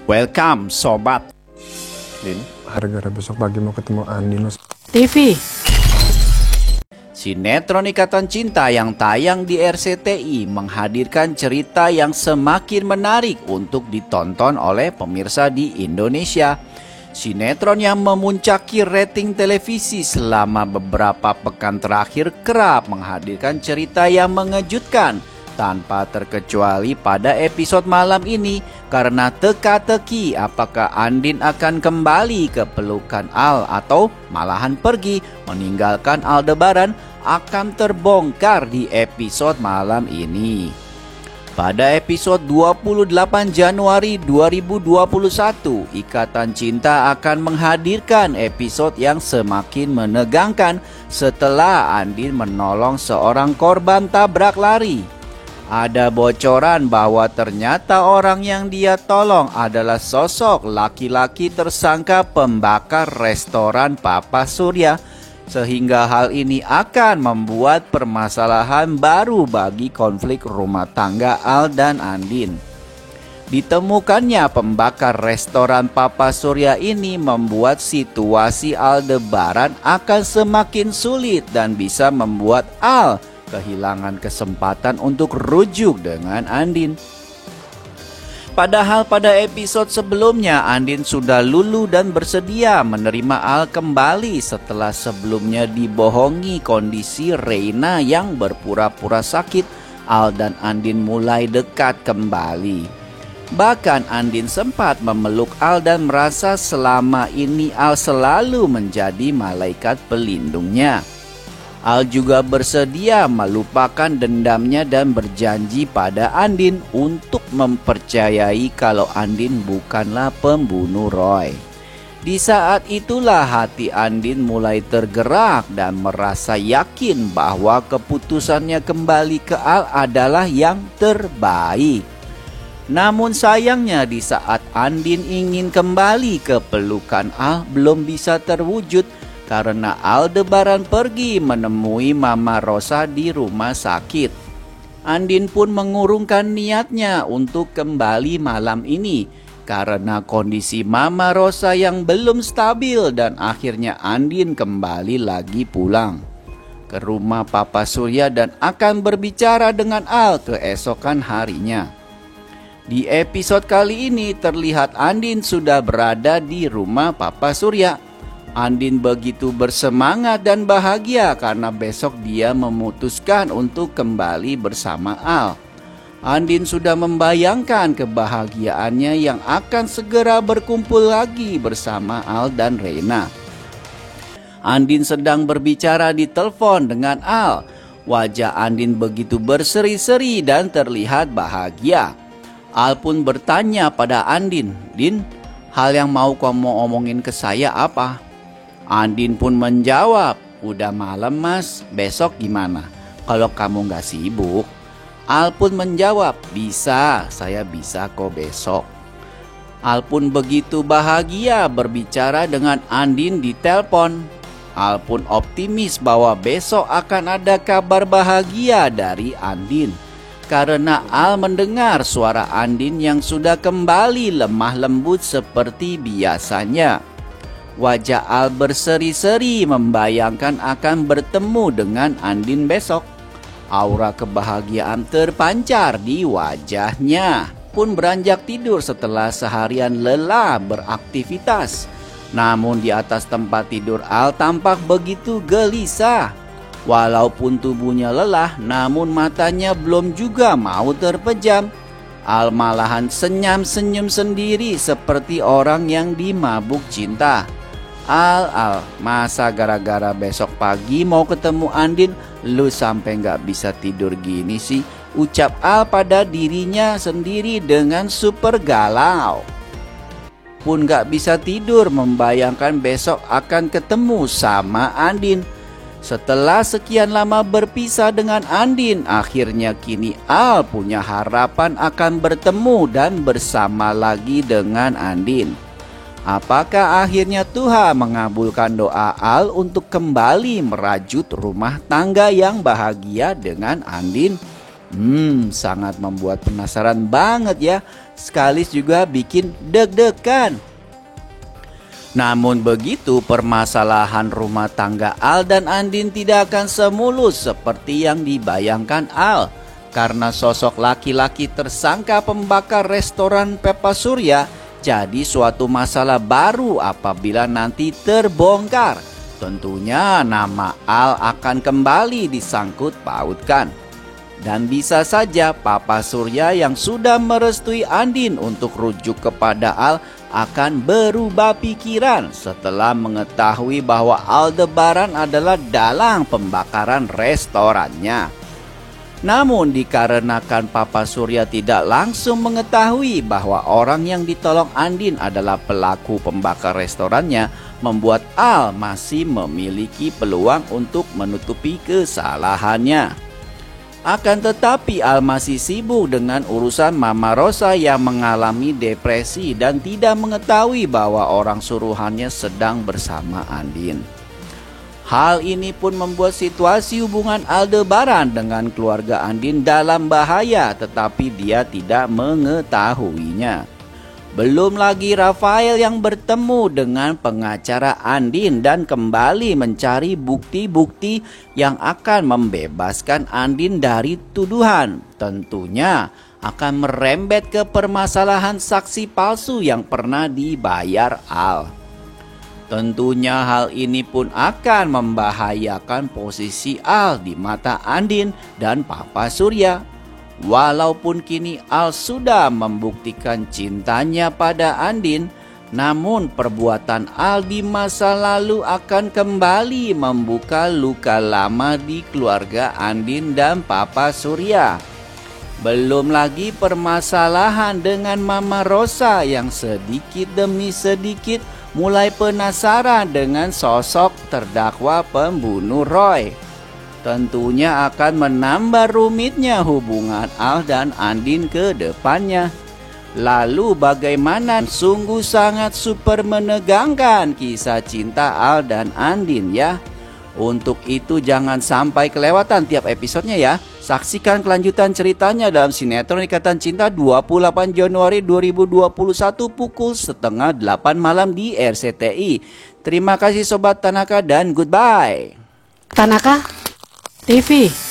Welcome sobat. Din, gara-gara besok pagi mau ketemu Andin. TV. Sinetron Ikatan Cinta yang tayang di RCTI menghadirkan cerita yang semakin menarik untuk ditonton oleh pemirsa di Indonesia. Sinetron yang memuncaki rating televisi selama beberapa pekan terakhir kerap menghadirkan cerita yang mengejutkan, tanpa terkecuali pada episode malam ini karena teka-teki apakah Andin akan kembali ke pelukan Al atau malahan pergi meninggalkan Aldebaran akan terbongkar di episode malam ini. Pada episode 28 Januari 2021, Ikatan Cinta akan menghadirkan episode yang semakin menegangkan setelah Andin menolong seorang korban tabrak lari. Ada bocoran bahwa ternyata orang yang dia tolong adalah sosok laki-laki tersangka pembakar restoran Papa Surya, sehingga hal ini akan membuat permasalahan baru bagi konflik rumah tangga Al dan Andin. Ditemukannya pembakar restoran Papa Surya ini membuat situasi Aldebaran akan semakin sulit dan bisa membuat Al kehilangan kesempatan untuk rujuk dengan Andin. Padahal pada episode sebelumnya Andin sudah luluh dan bersedia menerima Al kembali setelah sebelumnya dibohongi kondisi Reina yang berpura-pura sakit. Al dan Andin mulai dekat kembali. Bahkan Andin sempat memeluk Al dan merasa selama ini Al selalu menjadi malaikat pelindungnya. Al juga bersedia melupakan dendamnya dan berjanji pada Andin untuk mempercayai kalau Andin bukanlah pembunuh Roy. Di saat itulah hati Andin mulai tergerak dan merasa yakin bahwa keputusannya kembali ke Al adalah yang terbaik. Namun sayangnya di saat Andin ingin kembali ke pelukan Al belum bisa terwujud karena Aldebaran pergi menemui Mama Rosa di rumah sakit. Andin pun mengurungkan niatnya untuk kembali malam ini karena kondisi Mama Rosa yang belum stabil, dan akhirnya Andin kembali lagi pulang ke rumah Papa Surya dan akan berbicara dengan Al keesokan harinya. Di episode kali ini terlihat Andin sudah berada di rumah Papa Surya. Andin begitu bersemangat dan bahagia karena besok dia memutuskan untuk kembali bersama Al. Andin sudah membayangkan kebahagiaannya yang akan segera berkumpul lagi bersama Al dan Reina. Andin sedang berbicara di telepon dengan Al. Wajah Andin begitu berseri-seri dan terlihat bahagia. Al pun bertanya pada Andin, "Din, hal yang mau kamu omongin ke saya apa?" Andin pun menjawab, "Udah malam mas, besok gimana? Kalau kamu gak sibuk." Al pun menjawab, saya bisa kok besok." Al pun begitu bahagia berbicara dengan Andin di telepon. Al pun optimis bahwa besok akan ada kabar bahagia dari Andin. Karena Al mendengar suara Andin yang sudah kembali lemah lembut seperti biasanya. Wajah Al berseri-seri membayangkan akan bertemu dengan Andin besok. Aura kebahagiaan terpancar di wajahnya. Pun beranjak tidur setelah seharian lelah beraktivitas. Namun di atas tempat tidur Al tampak begitu gelisah. Walaupun tubuhnya lelah, namun matanya belum juga mau terpejam. Al malahan senyum-senyum sendiri seperti orang yang dimabuk cinta. Al, masa gara-gara besok pagi mau ketemu Andin, lu sampai gak bisa tidur gini sih? Ucap Al pada dirinya sendiri dengan super galau. Pun gak bisa tidur membayangkan besok akan ketemu sama Andin. Setelah sekian lama berpisah dengan Andin, akhirnya kini Al punya harapan akan bertemu dan bersama lagi dengan Andin. Apakah akhirnya Tuhan mengabulkan doa Al untuk kembali merajut rumah tangga yang bahagia dengan Andin? Sangat membuat penasaran banget ya. Sekaligus juga bikin deg-degan. Namun begitu, permasalahan rumah tangga Al dan Andin tidak akan semulus seperti yang dibayangkan Al. Karena sosok laki-laki tersangka pembakar restoran Pepa Surya jadi suatu masalah baru apabila nanti terbongkar. Tentunya nama Al akan kembali disangkut pautkan. Dan bisa saja Papa Surya yang sudah merestui Andin untuk rujuk kepada Al akan berubah pikiran setelah mengetahui bahwa Aldebaran adalah dalang pembakaran restorannya. Namun dikarenakan Papa Surya tidak langsung mengetahui bahwa orang yang ditolong Andin adalah pelaku pembakar restorannya, membuat Al masih memiliki peluang untuk menutupi kesalahannya. Akan tetapi Al masih sibuk dengan urusan Mama Rosa yang mengalami depresi dan tidak mengetahui bahwa orang suruhannya sedang bersama Andin. Hal ini pun membuat situasi hubungan Aldebaran dengan keluarga Andin dalam bahaya, tetapi dia tidak mengetahuinya. Belum lagi Rafael yang bertemu dengan pengacara Andin dan kembali mencari bukti-bukti yang akan membebaskan Andin dari tuduhan. Tentunya akan merembet ke permasalahan saksi palsu yang pernah dibayar Al. Tentunya hal ini pun akan membahayakan posisi Al di mata Andin dan Papa Surya. Walaupun kini Al sudah membuktikan cintanya pada Andin, namun perbuatan Al di masa lalu akan kembali membuka luka lama di keluarga Andin dan Papa Surya. Belum lagi permasalahan dengan Mama Rosa yang sedikit demi sedikit mulai penasaran dengan sosok terdakwa pembunuh Roy. Tentunya akan menambah rumitnya hubungan Al dan Andin ke depannya. Lalu bagaimana? Sungguh sangat super menegangkan kisah cinta Al dan Andin ya. Untuk itu jangan sampai kelewatan tiap episodenya ya. Saksikan kelanjutan ceritanya dalam sinetron Ikatan Cinta 28 Januari 2021 pukul 7:30 malam di RCTI. Terima kasih Sobat Tanaka dan goodbye. Tanaka TV.